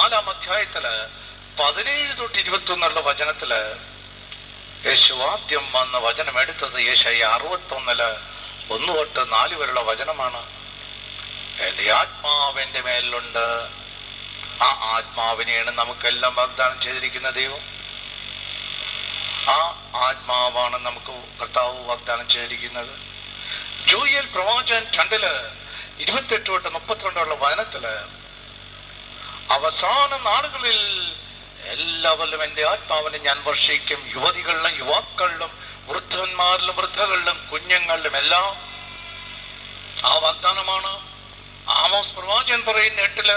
4-ാം അധ്യായത്തില് 17 തൊട്ട് 21 വചനത്തില് യേശു ആദ്യം വന്ന് വചനം എടുത്തത് യെശയ്യാ 61 1 തൊട്ട് 4 വരെയുള്ള വചനമാണ്. എന്റെ ആത്മാവ് എന്റെ മേലുണ്ട്. ആ ആത്മാവിനെയാണ് നമുക്കെല്ലാം വാഗ്ദാനം ചെയ്തിരിക്കുന്ന ദൈവം. ആ ആത്മാവാണ് നമുക്ക് കർത്താവ് വാഗ്ദാനം ചെയ്തിരിക്കുന്നത്. ജോയൽ പ്രവാചകൻ 2 28 തൊട്ട് 32 വചനത്തില് അവസാന നാളുകളിൽ എല്ലാവരിലും എന്റെ ആത്മാവിനെ ഞാൻ വർഷിക്കും. യുവതികളിലും യുവാക്കളിലും വൃദ്ധന്മാരിലും വൃദ്ധകളിലും കുഞ്ഞുങ്ങളിലും എല്ലാം ആ വാഗ്ദാനമാണ്. ആമോസ് പ്രവാചകൻ പറയുന്ന 8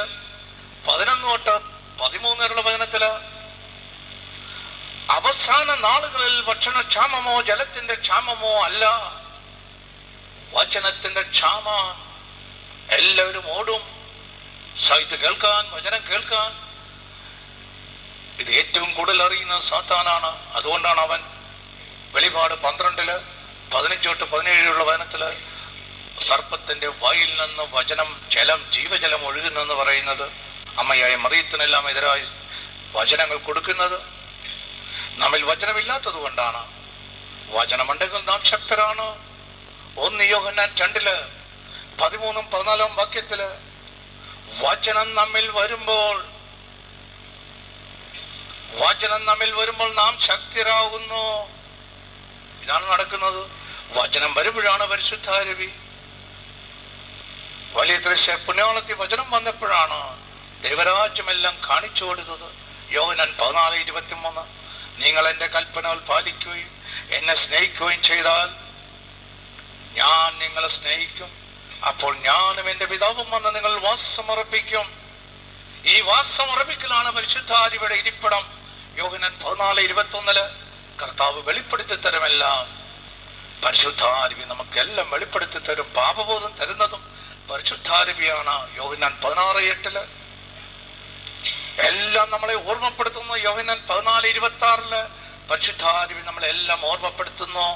11 തൊട്ട് 13 വരെയുള്ള വചനത്തില് അവസാന നാളുകളിൽ ഭക്ഷണക്ഷാമമോ ജലത്തിന്റെ ക്ഷാമമോ അല്ല, വചനത്തിന്റെ ക്ഷാമ. എല്ലാവരും ഓടും ഇത് കേൾക്കാൻ, വചനം കേൾക്കാൻ. ഇത് ഏറ്റവും കൂടുതൽ അറിയുന്ന സാത്താനാണ്. അതുകൊണ്ടാണ് അവൻ വെളിപാട് 12 15 തൊട്ട് 17 വചനത്തില് സർപ്പത്തിന്റെ വായിൽ നിന്ന് വചനം ജലം ജീവജലം ഒഴുകുന്നെന്ന് പറയുന്നത്. അമ്മയായ മറിയത്തിനെല്ലാം എതിരായി വചനങ്ങൾ കൊടുക്കുന്നത്. നമ്മിൽ വചനമില്ലാത്തത് കൊണ്ടാണ്. വചനമുണ്ടെങ്കിൽ നാം ശക്തരാണ്. 1 യോഹന്നാൻ 2 13 14 വാക്യത്തില് വചനം നമ്മിൽ വരുമ്പോൾ നാം ശക്തരാകുന്നു. ഇതാണ് നടക്കുന്നത്. വചനം വരുമ്പോഴാണ് പരിശുദ്ധാരൂപി. വലിയ ദൃശ്യ പുണ്യാളത്തിൽ വചനം വന്നപ്പോഴാണ് ദൈവരാജ്യമെല്ലാം കാണിച്ചു കൊടുത്തത്. യോഹന്നാൻ 14:23 നിങ്ങൾ എന്റെ കൽപ്പനകൾ പാലിക്കുകയും എന്നെ സ്നേഹിക്കുകയും ചെയ്താൽ ഞാൻ നിങ്ങളെ സ്നേഹിക്കും. അപ്പോൾ ഞാനും എന്റെ പിതാവും വന്ന് നിങ്ങൾ വാസമുറപ്പിക്കും. ഈ വാസമുറപ്പിക്കലാണ് പരിശുദ്ധാരൂപിയുടെ ഇരിപ്പിടം. യോഹന്നാൻ 14:21 കർത്താവ് വെളിപ്പെടുത്തി തരുമെല്ലാം. പരിശുദ്ധാരൂപി നമുക്കെല്ലാം വെളിപ്പെടുത്തി തരും. പാപബോധം തരുന്നതും പരിശുദ്ധാരൂപിയാണ്. യോഹന്നാൻ 16:8 എല്ലാം നമ്മളെ ഓർമ്മപ്പെടുത്തുന്നു. യോഹന്നാൻ 14:26 പരിശുദ്ധാരൂപി നമ്മളെല്ലാം ഓർമ്മപ്പെടുത്തുന്നു.